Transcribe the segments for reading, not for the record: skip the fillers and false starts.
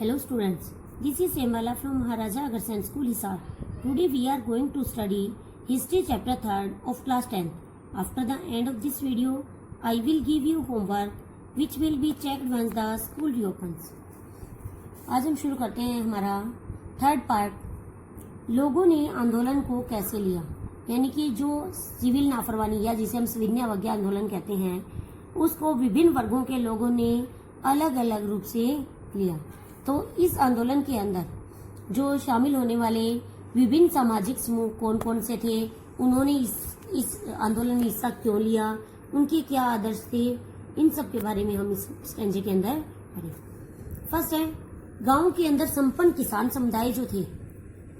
Hello students, this is Semala from Maharaja Agarsen School Hisar. Today we are going to study History chapter 3rd of class 10th. After the end of this video, I will give you homework which will be checked once the school reopens. आज हम शुरू करते हैं हमारा third part, लोगों ने आंदोलन को कैसे लिया, यानी कि जो सिविल नाफरमानी या जिसे हम सविनय अवज्ञा आंदोलन कहते हैं उसको विभिन्न वर्गों के लोगों ने अलग अलग रूप से लिया। तो इस आंदोलन के अंदर जो शामिल होने वाले विभिन्न सामाजिक समूह कौन कौन से थे, उन्होंने इस आंदोलन में हिस्सा क्यों लिया, उनके क्या आदर्श थे, इन सब के बारे में हम इस स्टेंजे के अंदर पढ़ें। फर्स्ट है, गांव के अंदर संपन्न किसान समुदाय जो थे,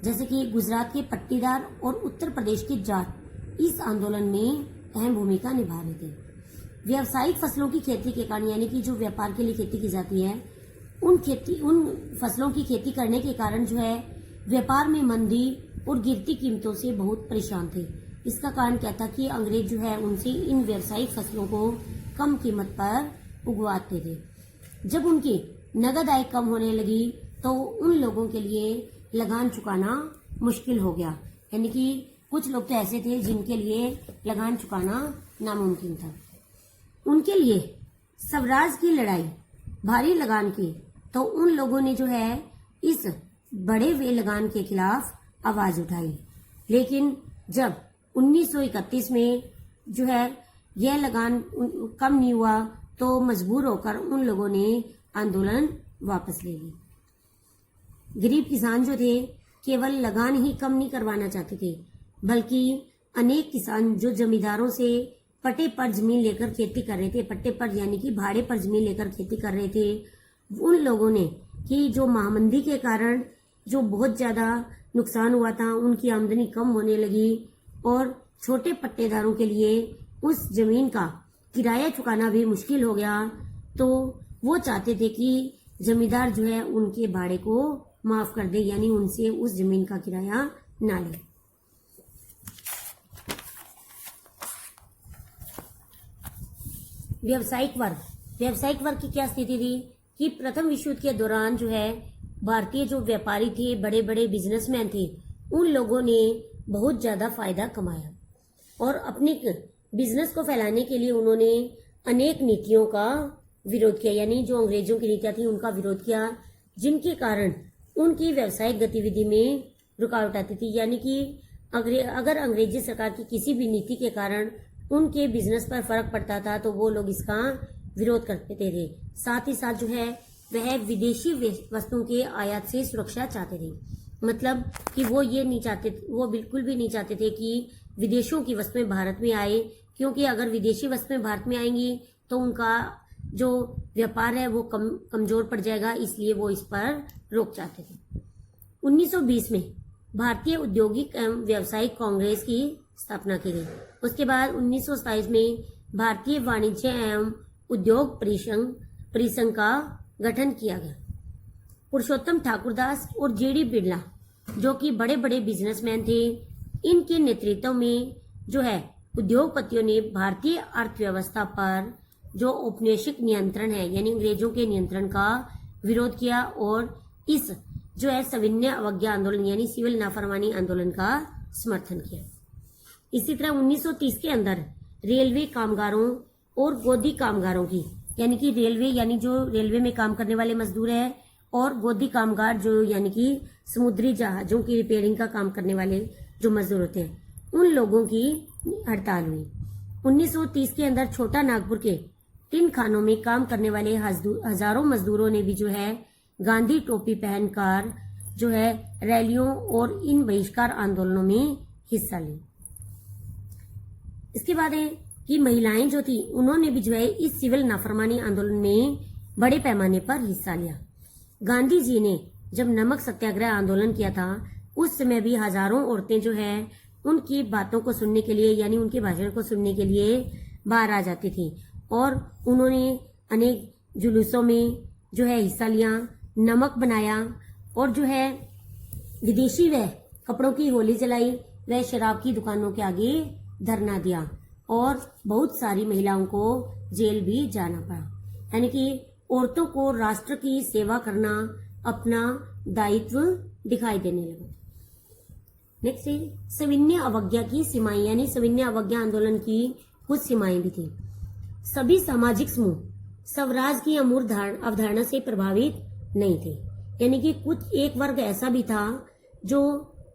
जैसे कि गुजरात के पट्टीदार और उत्तर प्रदेश के जाट, इस आंदोलन में अहम भूमिका निभा रहे थे। व्यावसायिक फसलों की खेती के कारण, यानी कि जो व्यापार के लिए खेती की जाती है, उन फसलों की खेती करने के कारण जो है व्यापार में मंदी और गिरती कीमतों से बहुत परेशान थे। इसका कारण क्या था कि अंग्रेज जो है उनसे इन व्यावसायिक फसलों को कम कीमत पर उगवाते थे। जब उनकी नगद आय कम होने लगी तो उन लोगों के लिए लगान चुकाना मुश्किल हो गया, यानी कि कुछ लोग तो ऐसे थे जिनके लिए लगान चुकाना नामुमकिन था। उनके लिए स्वराज की लड़ाई भारी लगान की, तो उन लोगों ने जो है इस बड़े हुए लगान के खिलाफ आवाज उठाई। लेकिन जब 1931 में जो है यह लगान कम नहीं हुआ तो मजबूर होकर उन लोगों ने आंदोलन वापस ले ली। गरीब किसान जो थे केवल लगान ही कम नहीं करवाना चाहते थे, बल्कि अनेक किसान जो जमींदारों से पट्टे पर जमीन लेकर खेती कर रहे थे, पट्टे पर यानी कि भाड़े पर जमीन लेकर खेती कर रहे थे, उन लोगों ने कि जो महामंदी के कारण जो बहुत ज्यादा नुकसान हुआ था, उनकी आमदनी कम होने लगी और छोटे पट्टेदारों के लिए उस जमीन का किराया चुकाना भी मुश्किल हो गया। तो वो चाहते थे कि जमींदार जो है उनके भाड़े को माफ कर दे, यानी उनसे उस जमीन का किराया ना ले। व्यावसायिक वर्ग की क्या स्थिति थी कि प्रथम विश्व युद्ध के दौरान जो है भारतीय जो व्यापारी थे, बड़े बड़े बिजनेसमैन थे, उन लोगों ने बहुत ज्यादा फायदा कमाया और अपने बिजनेस को फैलाने के लिए उन्होंने अनेक नीतियों का विरोध किया, यानी जो अंग्रेजों की नीतियां थी उनका विरोध किया, जिनके कारण उनकी व्यावसायिक गतिविधि में रुकावट आती थी। यानी कि अगर अंग्रेजी सरकार की किसी भी नीति के कारण उनके बिजनेस पर फर्क पड़ता था तो वो लोग इसका विरोध करते थे। साथ ही साथ जो है वह विदेशी वस्तुओं के आयात से सुरक्षा चाहते थे, मतलब कि वो बिल्कुल भी नहीं चाहते थे कि विदेशों की वस्तुएं भारत में आए, क्योंकि अगर विदेशी वस्तुएं भारत में आएंगी तो उनका जो व्यापार है वो कमजोर पड़ जाएगा, इसलिए वो इस पर रोक चाहते थे। 1920 में भारतीय औद्योगिक एवं व्यावसायिक कांग्रेस की स्थापना की गई। उसके बाद 1927 में भारतीय वाणिज्य एवं उद्योग परिसंघ का गठन किया गया। पुरुषोत्तम ठाकुरदास और जेडी बिरला जो कि बड़े बड़े बिजनेसमैन थे, इनके नेतृत्व में जो है उद्योगपतियों ने भारतीय अर्थव्यवस्था पर जो औपनिवेशिक नियंत्रण है, यानी अंग्रेजों के नियंत्रण का विरोध किया और इस जो है सविनय अवज्ञा आंदोलन यानी सिविल नाफरमानी आंदोलन का समर्थन किया। इसी तरह 1930 के अंदर रेलवे कामगारों और गोदी कामगारों की, यानी कि रेलवे यानी जो रेलवे में काम करने वाले मजदूर है, और गोदी कामगार जो यानी कि समुद्री जहाजों की रिपेयरिंग का काम करने वाले जो मजदूर होते हैं, उन लोगों की हड़ताल हुई। 1930 के अंदर छोटा नागपुर के टिन खानों में काम करने वाले हजारों मजदूरों ने भी जो है गांधी टोपी पहनकर जो है रैलियों और इन बहिष्कार आंदोलनों में हिस्सा लिया। इसके बाद है कि महिलाएं जो थी उन्होंने भी जो है इस सिविल नाफरमानी आंदोलन में बड़े पैमाने पर हिस्सा लिया। गांधी जी ने जब नमक सत्याग्रह आंदोलन किया था, उस समय भी हजारों औरतें जो है उनकी बातों को सुनने के लिए, यानी उनके भाषण को सुनने के लिए बाहर आ जाती थी और उन्होंने अनेक जुलूसों में जो है हिस्सा लिया, नमक बनाया और जो है विदेशी वह कपड़ों की होली जलाई, वह शराब की दुकानों के आगे धरना दिया और बहुत सारी महिलाओं को जेल भी जाना पड़ा। यानी कि औरतों को राष्ट्र की सेवा करना अपना दायित्व दिखाई देने लगा। नेक्स्ट है सविनय अवज्ञा की सीमाएं, यानी सविनय अवज्ञा आंदोलन की कुछ सीमाएं भी थी। सभी सामाजिक समूह स्वराज की अमूर्त अवधारणा से प्रभावित नहीं थे, यानी कि कुछ एक वर्ग ऐसा भी था जो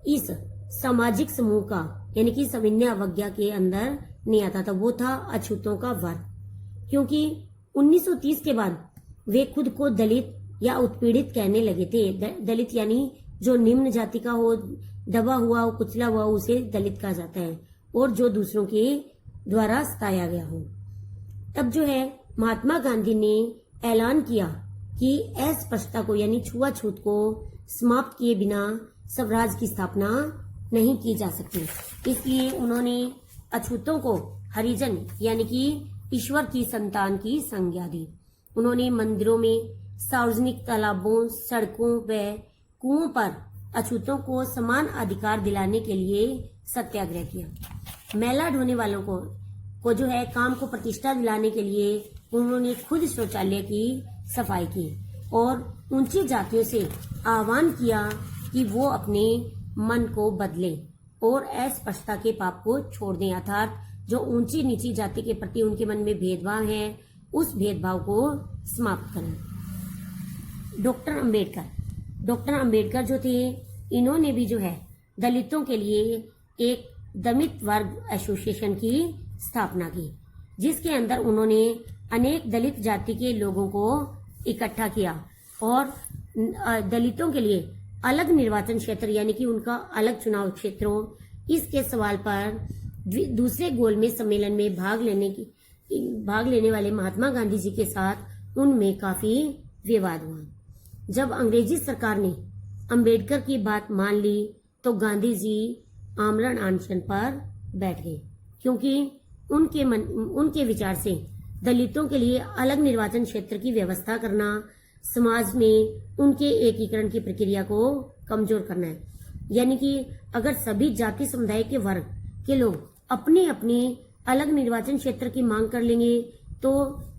इस सामाजिक समूह का यानी कि सविनय अवज्ञा के अंदर नहीं आता था, वो था अछूतों का वर्ग। क्योंकि 1930 के बाद वे खुद को दलित या उत्पीड़ित कहने लगे थे। दलित यानी जो निम्न जाति का हो, दबा हुआ हो, कुचला हुआ हो, उसे दलित कहा जाता है, और जो दूसरों के द्वारा सताया गया हो। तब जो है महात्मा गांधी ने ऐलान किया कि अस्पृश्यता को यानी छुआछूत को समाप्त किए बिना स्वराज की स्थापना नहीं की जा सकती। इसलिए उन्होंने अछूतों को हरिजन यानी कि ईश्वर की संतान की संज्ञा दी। उन्होंने मंदिरों में, सार्वजनिक तालाबों, सड़कों व कुओं पर अछूतों को समान अधिकार दिलाने के लिए सत्याग्रह किया। मैला ढोने वालों को जो है काम को प्रतिष्ठा दिलाने के लिए उन्होंने खुद शौचालय की सफाई की और ऊंची जातियों से आह्वान किया कि वो अपने मन को बदले और अस्पृश्यता के पाप को छोड़ दें, अर्थात जो ऊंची नीची जाति के प्रति उनके मन में भेदभाव है उस भेदभाव को समाप्त करें। डॉक्टर अंबेडकर जो थे, इन्होंने भी जो है दलितों के लिए एक दलित वर्ग एसोसिएशन की स्थापना की, जिसके अंदर उन्होंने अनेक दलित जाति के लोगों को इकट्ठा किया और दलितों के लिए अलग निर्वाचन क्षेत्र यानी कि उनका अलग चुनाव क्षेत्र हो, इसके सवाल पर दूसरे गोलमेज सम्मेलन में भाग लेने वाले महात्मा गांधी जी के साथ उनमें काफी विवाद हुआ। जब अंग्रेजी सरकार ने अंबेडकर की बात मान ली तो गांधी जी आमरण अनशन पर बैठ गए, क्योंकि उनके विचार से दलितों के लिए अलग निर्वाचन क्षेत्र की व्यवस्था करना समाज में उनके एकीकरण की प्रक्रिया को कमजोर करना है। यानी कि अगर सभी जाति समुदाय के वर्ग के लोग अपने अपने अलग निर्वाचन क्षेत्र की मांग कर लेंगे तो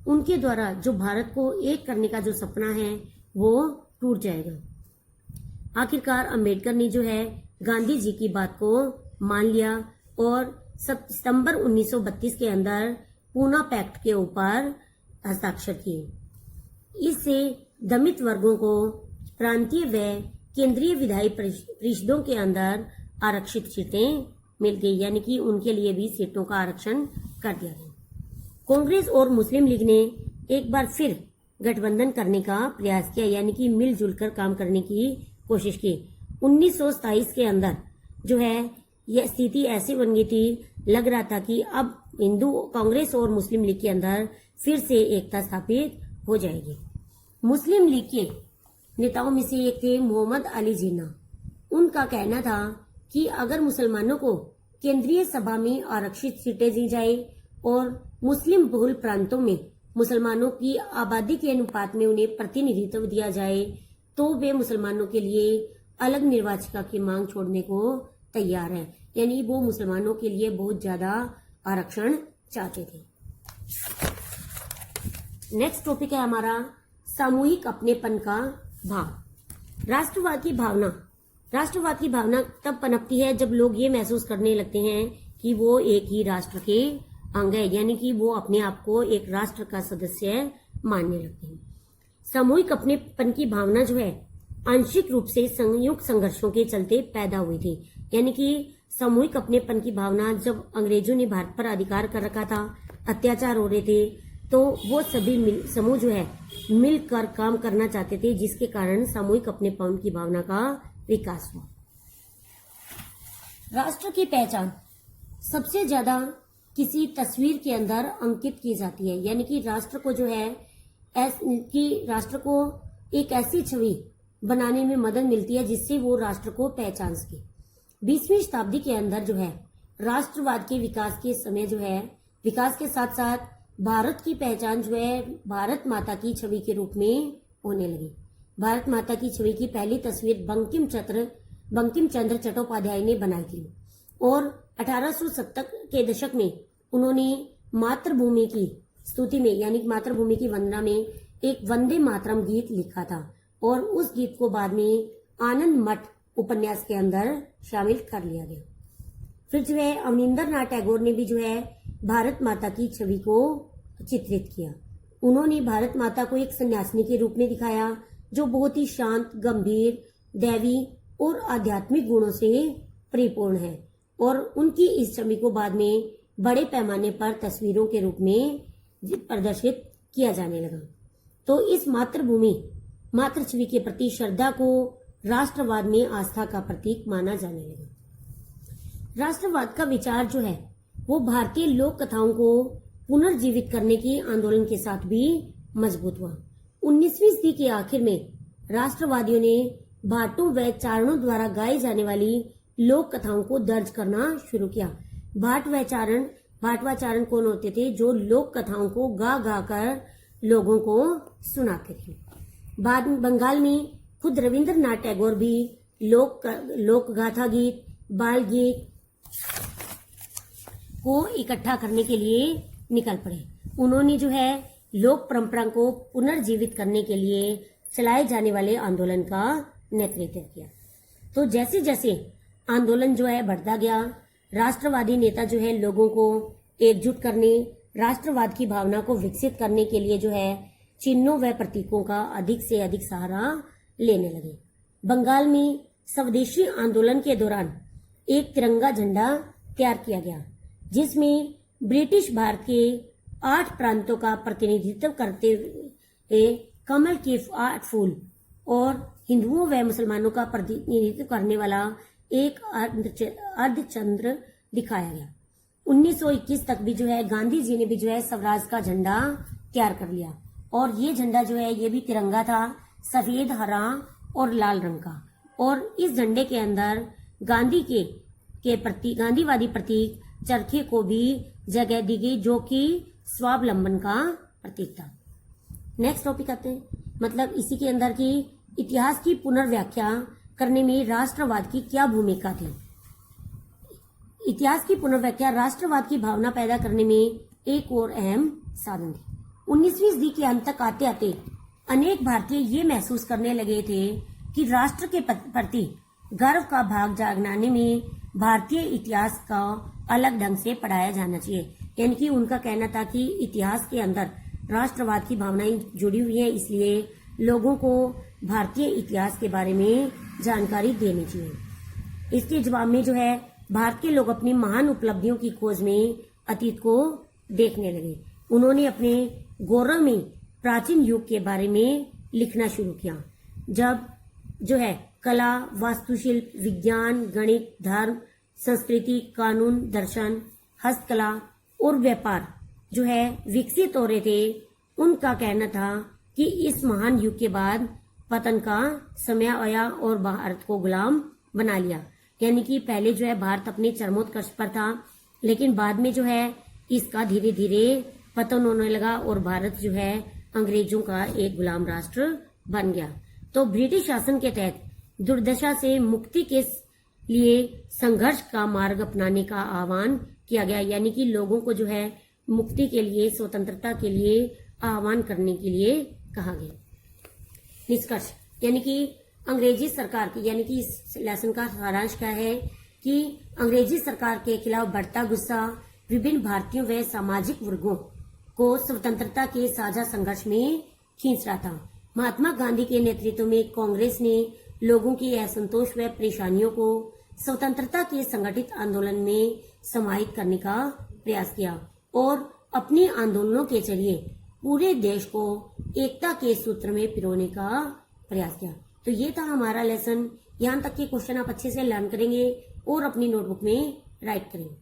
उनके द्वारा जो भारत को एक करने का जो सपना है वो टूट जाएगा। आखिरकार अंबेडकर ने जो है गांधी जी की बात को मान लिया और सितंबर 1932 के अंदर पूना पैक्ट के ऊपर हस्ताक्षर किए। इससे दलित वर्गों को प्रांतीय व केंद्रीय विधायी परिषदों के अंदर आरक्षित सीटें मिल गई, यानी कि उनके लिए भी सीटों का आरक्षण कर दिया गया। कांग्रेस और मुस्लिम लीग ने एक बार फिर गठबंधन करने का प्रयास किया, यानी कि मिलजुल कर काम करने की कोशिश की। 1927 के अंदर जो है यह स्थिति ऐसी बन गई थी, लग रहा था कि अब हिंदू कांग्रेस और मुस्लिम लीग के अंदर फिर से एकता स्थापित हो जाएगी। मुस्लिम लीग के नेताओं में से एक थे मोहम्मद अली जिन्ना। उनका कहना था कि अगर मुसलमानों को केंद्रीय सभा में आरक्षित सीटें दी जाए और मुस्लिम बहुल प्रांतों में मुसलमानों की आबादी के अनुपात में उन्हें प्रतिनिधित्व दिया जाए तो वे मुसलमानों के लिए अलग निर्वाचिका की मांग छोड़ने को तैयार है। यानी वो मुसलमानों के लिए बहुत ज्यादा आरक्षण चाहते थे। नेक्स्ट टॉपिक है हमारा सामूहिक अपनेपन का भाव। राष्ट्रवाद की भावना तब पनपती है जब लोग ये महसूस करने लगते हैं कि वो एक ही राष्ट्र के अंग है, यानी कि वो अपने आप को एक राष्ट्र का सदस्य मानने लगते हैं। सामूहिक अपनेपन की भावना जो है आंशिक रूप से संयुक्त संघर्षों के चलते पैदा हुई थी। यानी कि सामूहिक अपनेपन की भावना जब अंग्रेजों ने भारत पर अधिकार कर रखा था, अत्याचार हो रहे थे, तो वो सभी समूह जो है मिलकर काम करना चाहते थे, जिसके कारण सामूहिक अपनेपन की भावना का विकास हुआ। राष्ट्र की पहचान सबसे ज्यादा किसी तस्वीर के अंदर अंकित की जाती है, यानी कि राष्ट्र को जो है राष्ट्र को एक ऐसी छवि बनाने में मदद मिलती है जिससे वो राष्ट्र को पहचान सके। 20वीं शताब्दी के अंदर जो है राष्ट्रवाद के विकास के समय जो है विकास के साथ साथ भारत की पहचान जो है भारत माता की छवि के रूप में होने लगी। भारत माता की छवि की पहली तस्वीर बंकिम चंद्र चट्टोपाध्याय ने बनाई थी और 1870 के दशक में उन्होंने मातृभूमि की स्तुति में यानी मातृभूमि की वंदना में एक वंदे मातरम गीत लिखा था और उस गीत को बाद में आनंद मठ उपन्यास के अंदर शामिल कर लिया गया। फिर जो है अवनींद्रनाथ टैगोर ने भी जो है भारत माता की छवि को चित्रित किया। उन्होंने भारत माता को एक सन्यासिनी के रूप में दिखाया जो बहुत ही शांत, गंभीर, दैवी और आध्यात्मिक गुणों से परिपूर्ण है, और उनकी इस छवि को बाद में बड़े पैमाने पर तस्वीरों के रूप में प्रदर्शित किया जाने लगा। तो इस मातृभूमि, मातृ के प्रति श्रद्धा को राष्ट्रवाद में आस्था का प्रतीक माना जाने लगा। राष्ट्रवाद का विचार जो है वो भारतीय लोक कथाओं को पुनर्जीवित करने के आंदोलन के साथ भी मजबूत हुआ। 19वीं सदी के आखिर में राष्ट्रवादियों ने भाटों व चारणों द्वारा गाई जाने वाली लोक कथाओं को दर्ज करना शुरू किया। भाटवाचारण कौन होते थे? जो लोक कथाओं को गा गा कर लोगों को सुनाते थे। बंगाल में खुद रविंद्रनाथ टैगोर भी लोक गाथा गीत, बाल गीत को इकट्ठा करने के लिए निकल पड़े। उन्होंने जो है लोक परंपरा को पुनर्जीवित करने के लिए चलाए जाने वाले आंदोलन का नेतृत्व किया। तो जैसे जैसे आंदोलन जो है बढ़ता गया, राष्ट्रवादी नेता जो है लोगों को एकजुट करने, राष्ट्रवाद की भावना को विकसित करने के लिए जो है चिन्हों व प्रतीकों का अधिक से अधिक सहारा लेने लगे। बंगाल में स्वदेशी आंदोलन के दौरान एक तिरंगा झंडा तैयार किया गया जिसमें ब्रिटिश भारत के 8 प्रांतों का प्रतिनिधित्व करते हुए कमल के 8 फूल और हिंदुओं व मुसलमानों का प्रतिनिधित्व करने वाला एक अर्धचंद्र दिखाया गया। 1921 तक भी जो है गांधी जी ने भी जो है स्वराज का झंडा तैयार कर लिया, और ये झंडा जो है ये भी तिरंगा था, सफेद, हरा और लाल रंग का। और इस झंडे के अंदर गांधी के प्रति गांधीवादी प्रतीक चरखे को भी जगह दी गई जो कि स्वावलंबन का प्रतीक था। नेक्स्ट टॉपिक आते हैं, मतलब इसी के अंदर की इतिहास की पुनर्व्याख्या करने में राष्ट्रवाद की क्या भूमिका थी। इतिहास की पुनर्व्याख्या राष्ट्रवाद की भावना पैदा करने में एक और अहम साधन थी। 19वीं सदी के अंत तक आते आते अनेक भारतीय ये महसूस करने लगे थे कि राष्ट्र के प्रति गर्व का भाग जागने में भारतीय इतिहास का अलग ढंग से पढ़ाया जाना चाहिए। यानी कि उनका कहना था कि इतिहास के अंदर राष्ट्रवाद की भावनाएं जुड़ी हुई है, इसलिए लोगों को भारतीय इतिहास के बारे में जानकारी देनी चाहिए। इसके जवाब में जो है भारत के लोग अपनी महान उपलब्धियों की खोज में अतीत को देखने लगे। उन्होंने अपने गौरव में प्राचीन युग के बारे में लिखना शुरू किया, जब जो है कला, वास्तुशिल्प, विज्ञान, गणित, धर्म, संस्कृति, कानून, दर्शन, हस्तकला और व्यापार जो है विकसित हो रहे थे। उनका कहना था कि इस महान युग के बाद पतन का समय आया और भारत को गुलाम बना लिया। यानी कि पहले जो है भारत अपने चरमोत्कर्ष पर था, लेकिन बाद में जो है इसका धीरे धीरे पतन होने लगा और भारत जो है अंग्रेजों का एक गुलाम राष्ट्र बन गया। तो ब्रिटिश शासन के तहत दुर्दशा से मुक्ति के लिए संघर्ष का मार्ग अपनाने का आह्वान किया गया। यानी कि लोगों को जो है मुक्ति के लिए, स्वतंत्रता के लिए आह्वान करने के लिए कहा गया। निष्कर्ष, यानी कि अंग्रेजी सरकार की, यानी कि इस लेसन का सारांश क्या है कि अंग्रेजी सरकार के खिलाफ बढ़ता गुस्सा विभिन्न भारतीयों व सामाजिक वर्गों को स्वतंत्रता के साझा संघर्ष में खींच रहा था। महात्मा गांधी के नेतृत्व में कांग्रेस ने लोगों की असंतोष व परेशानियों को स्वतंत्रता के संगठित आंदोलन में समाहित करने का प्रयास किया और अपने आंदोलनों के जरिए पूरे देश को एकता के सूत्र में पिरोने का प्रयास किया। तो ये था हमारा लेसन। यहाँ तक के क्वेश्चन आप अच्छे से लर्न करेंगे और अपनी नोटबुक में राइट करेंगे।